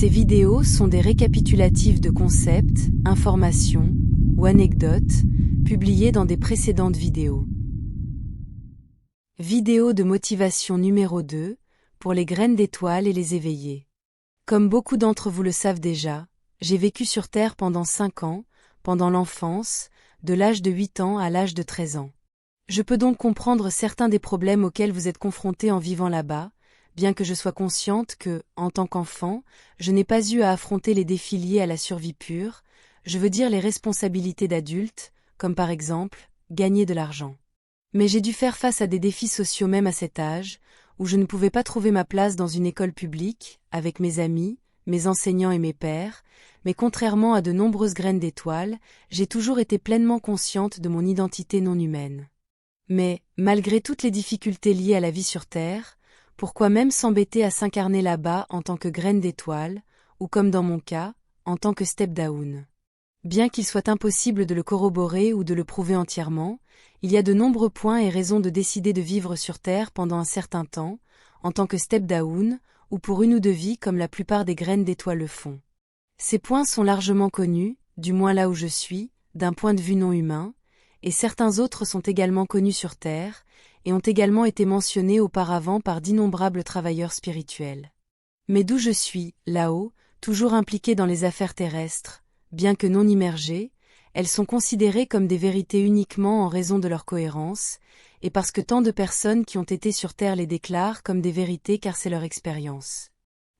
Ces vidéos sont des récapitulatifs de concepts, informations ou anecdotes publiées dans des précédentes vidéos. Vidéo de motivation numéro 2, pour les graines d'étoiles et les éveillés. Comme beaucoup d'entre vous le savent déjà, j'ai vécu sur Terre pendant 5 ans, pendant l'enfance, de l'âge de 8 ans à l'âge de 13 ans. Je peux donc comprendre certains des problèmes auxquels vous êtes confrontés en vivant là-bas, bien que je sois consciente que, en tant qu'enfant, je n'ai pas eu à affronter les défis liés à la survie pure, je veux dire les responsabilités d'adulte, comme par exemple, gagner de l'argent. Mais j'ai dû faire face à des défis sociaux même à cet âge, où je ne pouvais pas trouver ma place dans une école publique, avec mes amis, mes enseignants et mes pairs, mais contrairement à de nombreuses graines d'étoiles, j'ai toujours été pleinement consciente de mon identité non humaine. Mais, malgré toutes les difficultés liées à la vie sur Terre, pourquoi même s'embêter à s'incarner là-bas en tant que graine d'étoile, ou comme dans mon cas, en tant que step down? Bien qu'il soit impossible de le corroborer ou de le prouver entièrement, il y a de nombreux points et raisons de décider de vivre sur Terre pendant un certain temps, en tant que step down, ou pour une ou deux vies comme la plupart des graines d'étoiles le font. Ces points sont largement connus, du moins là où je suis, d'un point de vue non humain, et certains autres sont également connus sur Terre, et ont également été mentionnés auparavant par d'innombrables travailleurs spirituels. Mais d'où je suis, là-haut, toujours impliqué dans les affaires terrestres, bien que non immergées, elles sont considérées comme des vérités uniquement en raison de leur cohérence, et parce que tant de personnes qui ont été sur Terre les déclarent comme des vérités car c'est leur expérience.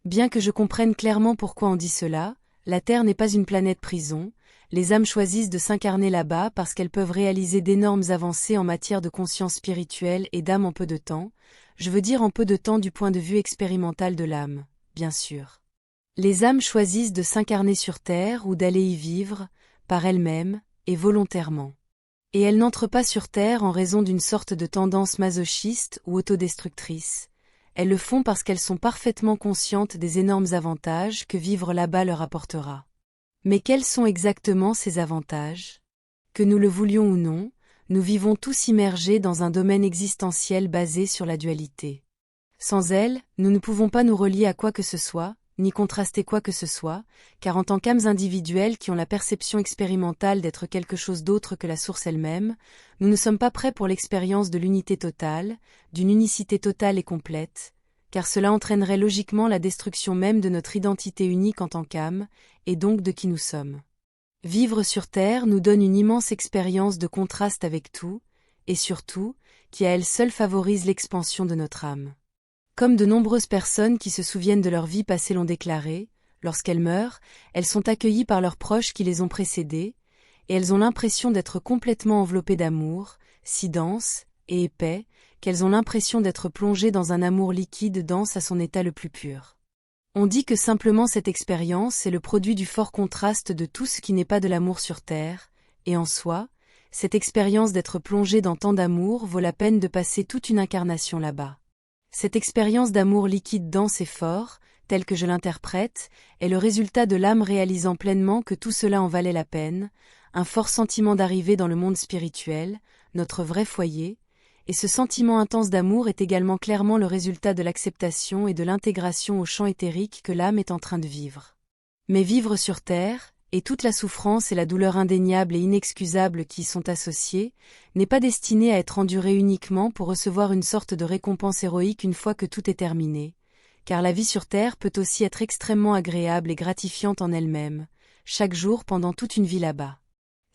Bien que je comprenne clairement pourquoi on dit cela, la Terre n'est pas une planète prison, les âmes choisissent de s'incarner là-bas parce qu'elles peuvent réaliser d'énormes avancées en matière de conscience spirituelle et d'âme en peu de temps, je veux dire en peu de temps du point de vue expérimental de l'âme, bien sûr. Les âmes choisissent de s'incarner sur Terre ou d'aller y vivre, par elles-mêmes, et volontairement. Et elles n'entrent pas sur Terre en raison d'une sorte de tendance masochiste ou autodestructrice. Elles le font parce qu'elles sont parfaitement conscientes des énormes avantages que vivre là-bas leur apportera. Mais quels sont exactement ces avantages? Que nous le voulions ou non, nous vivons tous immergés dans un domaine existentiel basé sur la dualité. Sans elle, nous ne pouvons pas nous relier à quoi que ce soit, ni contraster quoi que ce soit, car en tant qu'âmes individuelles qui ont la perception expérimentale d'être quelque chose d'autre que la source elle-même, nous ne sommes pas prêts pour l'expérience de l'unité totale, d'une unicité totale et complète, car cela entraînerait logiquement la destruction même de notre identité unique en tant qu'âme, et donc de qui nous sommes. Vivre sur Terre nous donne une immense expérience de contraste avec tout, et surtout, qui à elle seule favorise l'expansion de notre âme. Comme de nombreuses personnes qui se souviennent de leur vie passée l'ont déclaré, lorsqu'elles meurent, elles sont accueillies par leurs proches qui les ont précédées, et elles ont l'impression d'être complètement enveloppées d'amour, si dense et épais, qu'elles ont l'impression d'être plongées dans un amour liquide dense à son état le plus pur. On dit que simplement cette expérience est le produit du fort contraste de tout ce qui n'est pas de l'amour sur Terre, et en soi, cette expérience d'être plongée dans tant d'amour vaut la peine de passer toute une incarnation là-bas. Cette expérience d'amour liquide dense et fort, telle que je l'interprète, est le résultat de l'âme réalisant pleinement que tout cela en valait la peine, un fort sentiment d'arriver dans le monde spirituel, notre vrai foyer, et ce sentiment intense d'amour est également clairement le résultat de l'acceptation et de l'intégration au champ éthérique que l'âme est en train de vivre. Mais vivre sur Terre, et toute la souffrance et la douleur indéniable et inexcusable qui y sont associées, n'est pas destiné à être enduré uniquement pour recevoir une sorte de récompense héroïque une fois que tout est terminé, car la vie sur Terre peut aussi être extrêmement agréable et gratifiante en elle-même, chaque jour pendant toute une vie là-bas.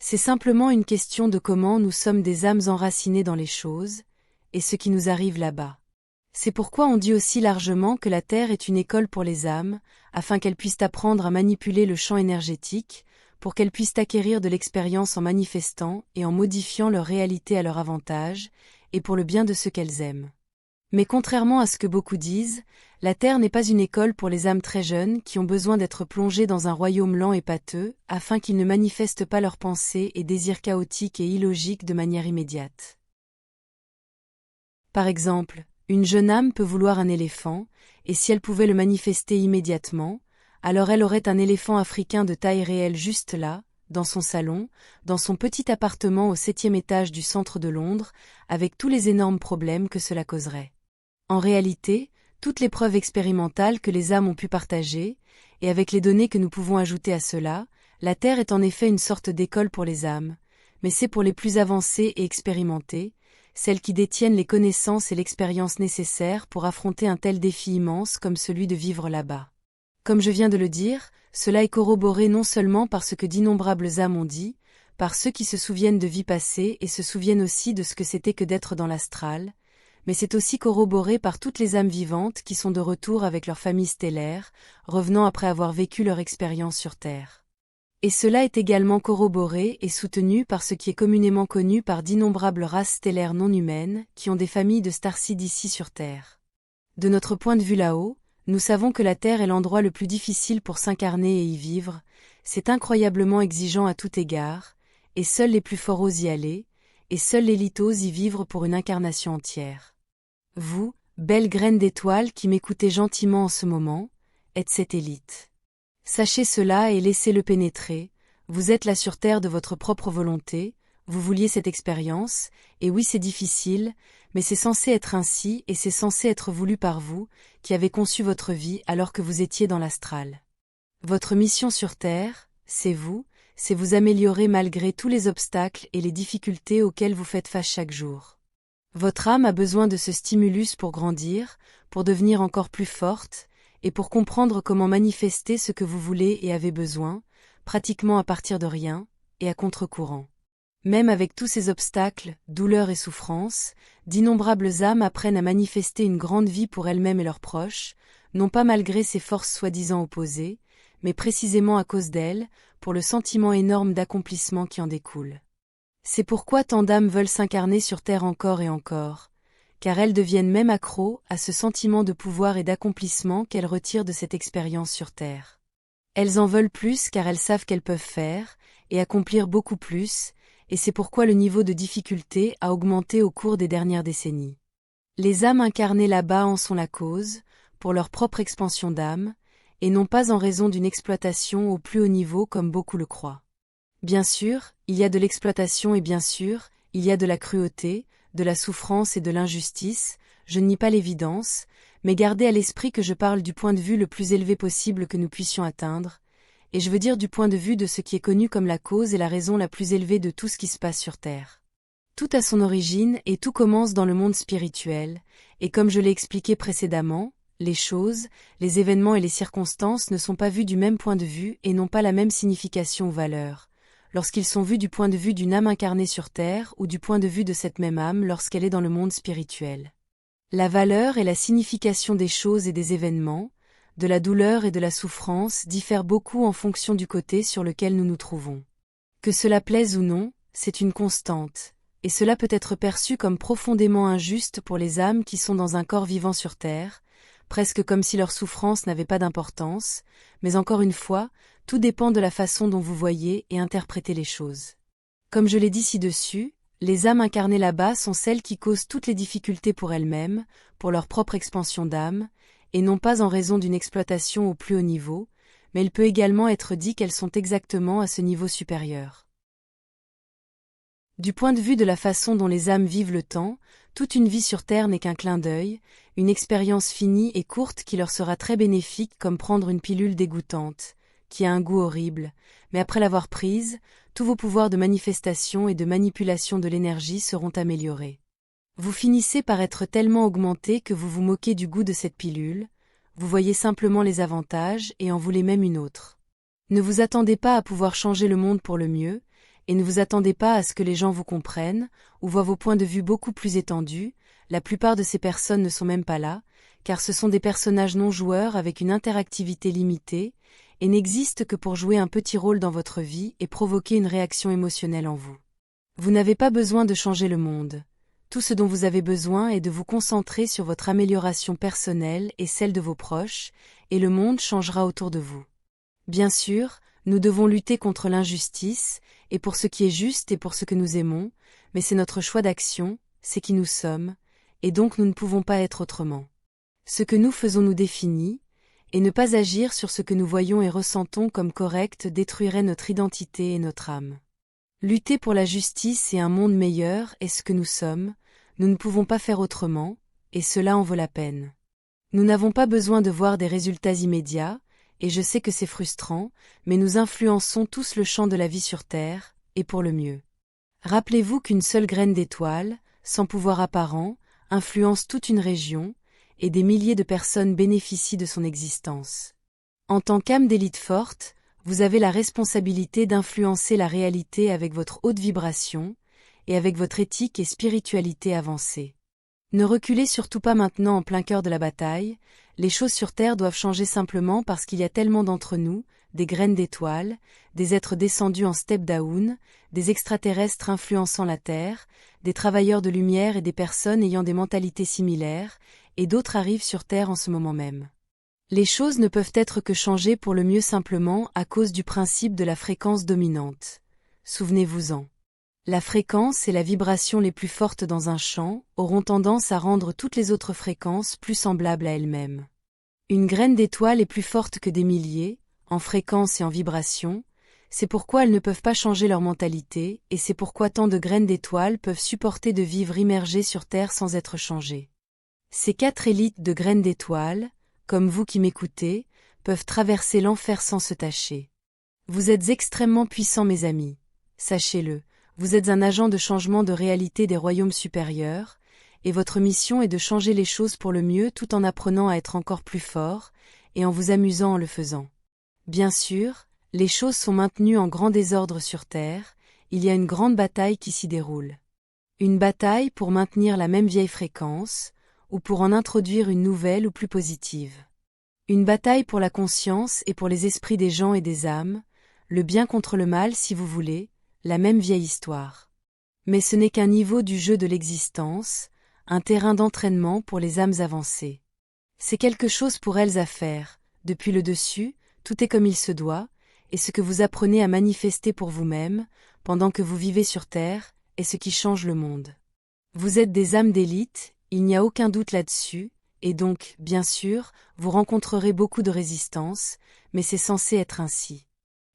C'est simplement une question de comment nous sommes des âmes enracinées dans les choses, et ce qui nous arrive là-bas. C'est pourquoi on dit aussi largement que la Terre est une école pour les âmes, afin qu'elles puissent apprendre à manipuler le champ énergétique, pour qu'elles puissent acquérir de l'expérience en manifestant et en modifiant leur réalité à leur avantage, et pour le bien de ceux qu'elles aiment. Mais contrairement à ce que beaucoup disent, la Terre n'est pas une école pour les âmes très jeunes qui ont besoin d'être plongées dans un royaume lent et pâteux, afin qu'ils ne manifestent pas leurs pensées et désirs chaotiques et illogiques de manière immédiate. Par exemple, une jeune âme peut vouloir un éléphant, et si elle pouvait le manifester immédiatement, alors elle aurait un éléphant africain de taille réelle juste là, dans son salon, dans son petit appartement au 7e étage du centre de Londres, avec tous les énormes problèmes que cela causerait. En réalité, toutes les preuves expérimentales que les âmes ont pu partager, et avec les données que nous pouvons ajouter à cela, la Terre est en effet une sorte d'école pour les âmes, mais c'est pour les plus avancées et expérimentées, celles qui détiennent les connaissances et l'expérience nécessaires pour affronter un tel défi immense comme celui de vivre là-bas. Comme je viens de le dire, cela est corroboré non seulement par ce que d'innombrables âmes ont dit, par ceux qui se souviennent de vies passées et se souviennent aussi de ce que c'était que d'être dans l'astral, mais c'est aussi corroboré par toutes les âmes vivantes qui sont de retour avec leur famille stellaire, revenant après avoir vécu leur expérience sur Terre. Et cela est également corroboré et soutenu par ce qui est communément connu par d'innombrables races stellaires non humaines qui ont des familles de starseeds ici sur Terre. De notre point de vue là-haut, nous savons que la Terre est l'endroit le plus difficile pour s'incarner et y vivre, c'est incroyablement exigeant à tout égard, et seuls les plus forts osent y aller, et seuls les lites osent y vivre pour une incarnation entière. Vous, belle graine d'étoile qui m'écoutez gentiment en ce moment, êtes cette élite. Sachez cela et laissez-le pénétrer, vous êtes là sur Terre de votre propre volonté, vous vouliez cette expérience, et oui c'est difficile, mais c'est censé être ainsi et c'est censé être voulu par vous, qui avez conçu votre vie alors que vous étiez dans l'astral. Votre mission sur Terre, c'est vous améliorer malgré tous les obstacles et les difficultés auxquelles vous faites face chaque jour. Votre âme a besoin de ce stimulus pour grandir, pour devenir encore plus forte, et pour comprendre comment manifester ce que vous voulez et avez besoin, pratiquement à partir de rien, et à contre-courant. Même avec tous ces obstacles, douleurs et souffrances, d'innombrables âmes apprennent à manifester une grande vie pour elles-mêmes et leurs proches, non pas malgré ces forces soi-disant opposées, mais précisément à cause d'elles, pour le sentiment énorme d'accomplissement qui en découle. C'est pourquoi tant d'âmes veulent s'incarner sur Terre encore et encore, car elles deviennent même accros à ce sentiment de pouvoir et d'accomplissement qu'elles retirent de cette expérience sur Terre. Elles en veulent plus car elles savent qu'elles peuvent faire, et accomplir beaucoup plus, et c'est pourquoi le niveau de difficulté a augmenté au cours des dernières décennies. Les âmes incarnées là-bas en sont la cause, pour leur propre expansion d'âme, et non pas en raison d'une exploitation au plus haut niveau comme beaucoup le croient. Bien sûr, il y a de l'exploitation et bien sûr, il y a de la cruauté, de la souffrance et de l'injustice, je ne nie pas l'évidence, mais gardez à l'esprit que je parle du point de vue le plus élevé possible que nous puissions atteindre, et je veux dire du point de vue de ce qui est connu comme la cause et la raison la plus élevée de tout ce qui se passe sur Terre. Tout a son origine et tout commence dans le monde spirituel, et comme je l'ai expliqué précédemment, les choses, les événements et les circonstances ne sont pas vus du même point de vue et n'ont pas la même signification ou valeur, lorsqu'ils sont vus du point de vue d'une âme incarnée sur Terre ou du point de vue de cette même âme lorsqu'elle est dans le monde spirituel. La valeur et la signification des choses et des événements, de la douleur et de la souffrance diffèrent beaucoup en fonction du côté sur lequel nous nous trouvons. Que cela plaise ou non, c'est une constante, et cela peut être perçu comme profondément injuste pour les âmes qui sont dans un corps vivant sur Terre, presque comme si leur souffrance n'avait pas d'importance, mais encore une fois, tout dépend de la façon dont vous voyez et interprétez les choses. Comme je l'ai dit ci-dessus, les âmes incarnées là-bas sont celles qui causent toutes les difficultés pour elles-mêmes, pour leur propre expansion d'âme, et non pas en raison d'une exploitation au plus haut niveau, mais il peut également être dit qu'elles sont exactement à ce niveau supérieur. Du point de vue de la façon dont les âmes vivent le temps, toute une vie sur Terre n'est qu'un clin d'œil, une expérience finie et courte qui leur sera très bénéfique comme prendre une pilule dégoûtante, qui a un goût horrible, mais après l'avoir prise, tous vos pouvoirs de manifestation et de manipulation de l'énergie seront améliorés. Vous finissez par être tellement augmenté que vous vous moquez du goût de cette pilule, vous voyez simplement les avantages et en voulez même une autre. Ne vous attendez pas à pouvoir changer le monde pour le mieux, et ne vous attendez pas à ce que les gens vous comprennent, ou voient vos points de vue beaucoup plus étendus, la plupart de ces personnes ne sont même pas là, car ce sont des personnages non joueurs avec une interactivité limitée, et n'existent que pour jouer un petit rôle dans votre vie et provoquer une réaction émotionnelle en vous. Vous n'avez pas besoin de changer le monde. Tout ce dont vous avez besoin est de vous concentrer sur votre amélioration personnelle et celle de vos proches, et le monde changera autour de vous. Bien sûr, nous devons lutter contre l'injustice, et pour ce qui est juste et pour ce que nous aimons, mais c'est notre choix d'action, c'est qui nous sommes, et donc nous ne pouvons pas être autrement. Ce que nous faisons nous définit, et ne pas agir sur ce que nous voyons et ressentons comme correct détruirait notre identité et notre âme. Lutter pour la justice et un monde meilleur est ce que nous sommes, nous ne pouvons pas faire autrement, et cela en vaut la peine. Nous n'avons pas besoin de voir des résultats immédiats, et je sais que c'est frustrant, mais nous influençons tous le champ de la vie sur Terre, et pour le mieux. Rappelez-vous qu'une seule graine d'étoile, sans pouvoir apparent, influence toute une région, et des milliers de personnes bénéficient de son existence. En tant qu'âme d'élite forte, vous avez la responsabilité d'influencer la réalité avec votre haute vibration, et avec votre éthique et spiritualité avancée. Ne reculez surtout pas maintenant en plein cœur de la bataille, les choses sur Terre doivent changer simplement parce qu'il y a tellement d'entre nous, des graines d'étoiles, des êtres descendus en step down, des extraterrestres influençant la Terre, des travailleurs de lumière et des personnes ayant des mentalités similaires, et d'autres arrivent sur Terre en ce moment même. Les choses ne peuvent être que changées pour le mieux simplement à cause du principe de la fréquence dominante. Souvenez-vous-en. La fréquence et la vibration les plus fortes dans un champ auront tendance à rendre toutes les autres fréquences plus semblables à elles-mêmes. Une graine d'étoile est plus forte que des milliers, en fréquence et en vibration, c'est pourquoi elles ne peuvent pas changer leur mentalité, et c'est pourquoi tant de graines d'étoiles peuvent supporter de vivre immergées sur Terre sans être changées. Ces 4 élites de graines d'étoiles, comme vous qui m'écoutez, peuvent traverser l'enfer sans se tacher. Vous êtes extrêmement puissants mes amis, sachez-le. Vous êtes un agent de changement de réalité des royaumes supérieurs, et votre mission est de changer les choses pour le mieux tout en apprenant à être encore plus fort, et en vous amusant en le faisant. Bien sûr, les choses sont maintenues en grand désordre sur Terre, il y a une grande bataille qui s'y déroule. Une bataille pour maintenir la même vieille fréquence, ou pour en introduire une nouvelle ou plus positive. Une bataille pour la conscience et pour les esprits des gens et des âmes, le bien contre le mal si vous voulez, la même vieille histoire. Mais ce n'est qu'un niveau du jeu de l'existence, un terrain d'entraînement pour les âmes avancées. C'est quelque chose pour elles à faire, depuis le dessus, tout est comme il se doit, et ce que vous apprenez à manifester pour vous-même, pendant que vous vivez sur Terre, est ce qui change le monde. Vous êtes des âmes d'élite, il n'y a aucun doute là-dessus, et donc, bien sûr, vous rencontrerez beaucoup de résistance, mais c'est censé être ainsi.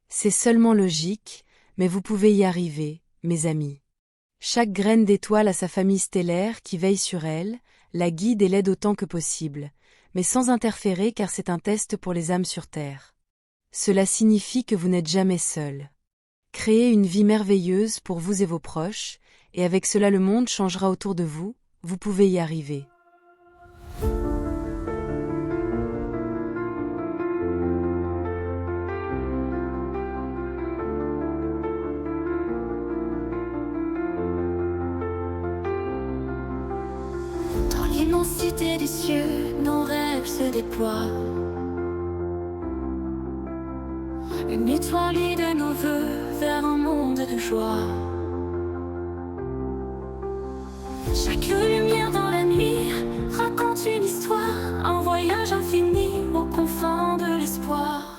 C'est seulement logique, mais vous pouvez y arriver, mes amis. Chaque graine d'étoile a sa famille stellaire qui veille sur elle, la guide et l'aide autant que possible, mais sans interférer car c'est un test pour les âmes sur Terre. Cela signifie que vous n'êtes jamais seul. Créez une vie merveilleuse pour vous et vos proches, et avec cela le monde changera autour de vous, vous pouvez y arriver. L'immensité des cieux, nos rêves se déploient. Une étoile de nos voeux vers un monde de joie. Chaque lumière dans la nuit raconte une histoire, un voyage infini aux confins de l'espoir.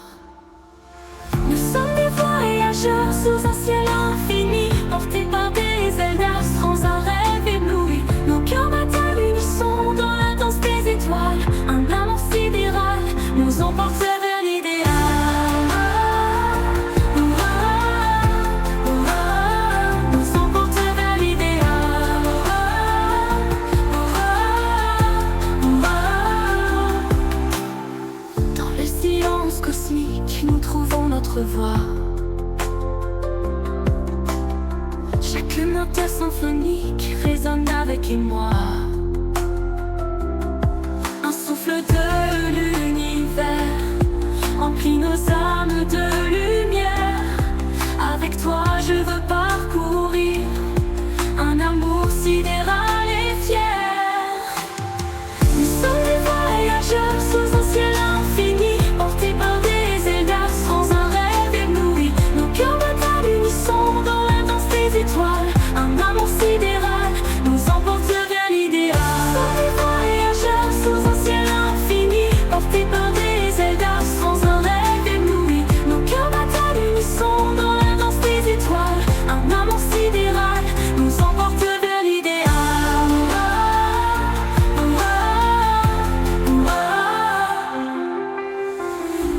Nous sommes des voyageurs sous un ciel infini, portés par des ailes d'astres, un rêve ébloui. Nos cœurs battent à l'unisson dans la danse des étoiles. Un amour sidéral nous emporte vers l'idéal. Nous emporte vers l'idéal. Dans le silence cosmique, nous trouvons notre voix. Chaque note symphonique résonne avec émoi. Un souffle de l'univers remplit nos âmes de lumière. Avec toi je veux parcourir un amour sidéral et fier. Nous sommes des voyageurs sous un ciel infini, portés par des ailes d'astres, un rêve ébloui. Nos cœurs battent à l'unisson dans la danse des étoiles. Un amour sidéral nous emporte vers l'idéal. Nous sommes des voyageurs sous un ciel infini, portés par des ailes d'astres, un rêve ébloui. Nos cœurs battent à l'unisson dans la danse des étoiles. Un amour sidéral nous emporte vers l'idéal.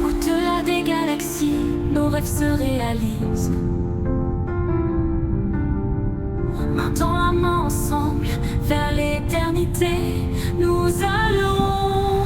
Au-delà des galaxies, nos rêves se réalisent. Main dans la main ensemble, vers l'éternité, nous allons.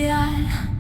idéal.